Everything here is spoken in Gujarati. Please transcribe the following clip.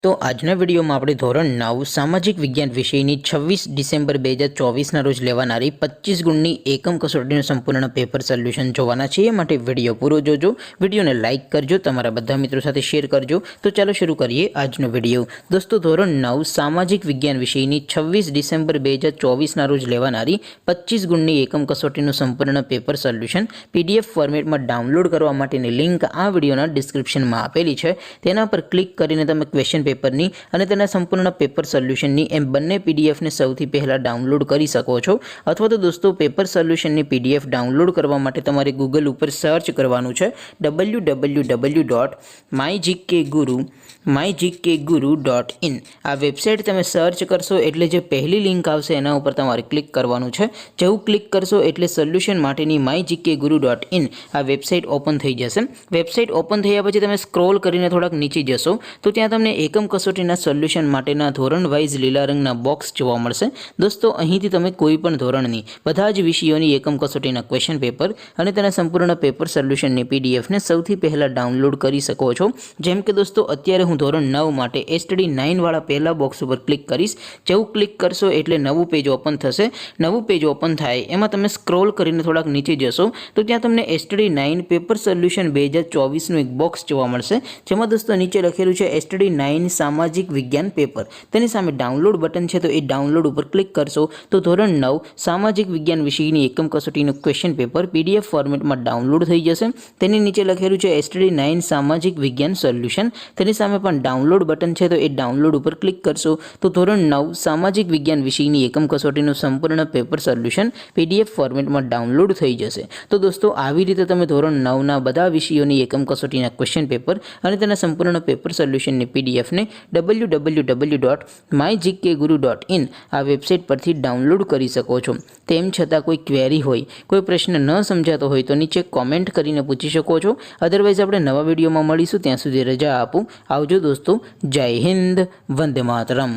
तो આજના વિડીયોમાં આપણે ધોરણ 9 સામાજિક વિજ્ઞાન વિષયની 26 ડિસેમ્બર 2024ના રોજ લેવાનારી 25 ગુણની એકમ કસોટીનું સંપૂર્ણ પેપર સોલ્યુશન જોવાના છે। માટે વિડીયો પૂરો જોજો, વિડીયોને લાઇક કરજો, તમારા બધા મિત્રો સાથે શેર કરજો। તો ચાલો શરૂ કરીએ આજનો વિડીયો। દોસ્તો ધોરણ 9 સામાજિક વિજ્ઞાન વિષયની 26 ડિસેમ્બર 2024ના રોજ લેવાનારી 25 ગુણની એકમ કસોટીનું સંપૂર્ણ પેપર સોલ્યુશન પીડીએફ ફોર્મેટમાં ડાઉનલોડ કરવા માટેની લિંક આ વિડીયોના ડિસ્ક્રિપ્શનમાં આપેલી છે। તેના પર ક્લિક કરીને તમે ક્વેશ્ચન પેપરની અને તેના સંપૂર્ણ પેપર સોલ્યુશનની એમ બંને પીડીએફને સૌથી પહેલાં ડાઉનલોડ કરી શકો છો। અથવા તો દોસ્તો પેપર સોલ્યુશનની પીડીએફ ડાઉનલોડ કરવા માટે તમારે ગૂગલ ઉપર સર્ચ કરવાનું છે www.mygkguru.in। આ વેબસાઇટ તમે સર્ચ કરશો એટલે જે પહેલી લિંક આવશે એના ઉપર તમારે ક્લિક કરવાનું છે। જેવું ક્લિક કરશો એટલે સોલ્યુશન માટેની mygkguru.in આ વેબસાઇટ ઓપન થઈ જશે। વેબસાઇટ ઓપન થયા પછી તમે સ્ક્રોલ કરીને થોડાક નીચે જશો તો ત્યાં તમને એકમ કસોટીના સોલ્યુશન માટેના ધોરણ વાઇઝ લીલા રંગના બોક્સ જોવા મળશે। દોસ્તો અહીંથી તમે કોઈ પણ ધોરણની બધા જ વિષયોની એકમ કસોટીના ક્વેશ્ચન પેપર અને તેના સંપૂર્ણ પેપર સોલ્યુશનની પીડીએફને સૌથી પહેલાં ડાઉનલોડ કરી શકો છો। જેમ કે દોસ્તો અત્યારે હું ધોરણ 9 માટે એસટીડી 9 વાળા પહેલા બોક્સ ઉપર ક્લિક કરીશ। જેવું ક્લિક કરશો એટલે નવું પેજ ઓપન થશે। નવું પેજ ઓપન થાય એમાં તમે સ્ક્રોલ કરીને થોડાક નીચે જશો તો ત્યાં તમને એસટીડી 9 પેપર સોલ્યુશન 2024નું એક બોક્સ જોવા મળશે। જેમાં દોસ્તો નીચે લખેલું છે એસટીડી 9 સામાજિક વિજ્ઞાન પેપર। તેની સામે ડાઉનલોડ બટન છે તો એ ડાઉનલોડ ઉપર ક્લિક કરશો તો ધોરણ 9 સામાજિક વિજ્ઞાન વિષયની એકમ કસોટીનું ક્વેશ્ચન પેપર પીડીએફ ફોર્મેટમાં ડાઉનલોડ થઈ જશે। તેની નીચે લખેલું છે એસટીડી 9 સામાજિક વિજ્ઞાન સોલ્યુશન। તેની સામે પણ ડાઉનલોડ બટન છે તો એ ડાઉનલોડ ઉપર ક્લિક કરશો તો ધોરણ 9 સામાજિક વિજ્ઞાન વિષયની એકમ કસોટીનું સંપૂર્ણ પેપર સોલ્યુશન પીડીએફ ફોર્મેટમાં ડાઉનલોડ થઈ જશે। તો દોસ્તો આવી રીતે તમે ધોરણ 9ના બધા વિષયોની એકમ કસોટીના ક્વેશ્ચન પેપર અને તેના સંપૂર્ણ પેપર સોલ્યુશનની પીડીએફને www.mygkguru.in આ વેબસાઇટ પરથી ડાઉનલોડ કરી શકો છો। તેમ છતાં કોઈ ક્વેરી હોય, કોઈ પ્રશ્ન ન સમજાતો હોય તો નીચે કોમેન્ટ કરીને પૂછી શકો છો। અધરવાઇઝ આપણે નવા વિડીયોમાં મળીશું, ત્યાં સુધી રજા આપું। આવજો દોસ્તો, જય હિન્દ, વંદે માતરમ।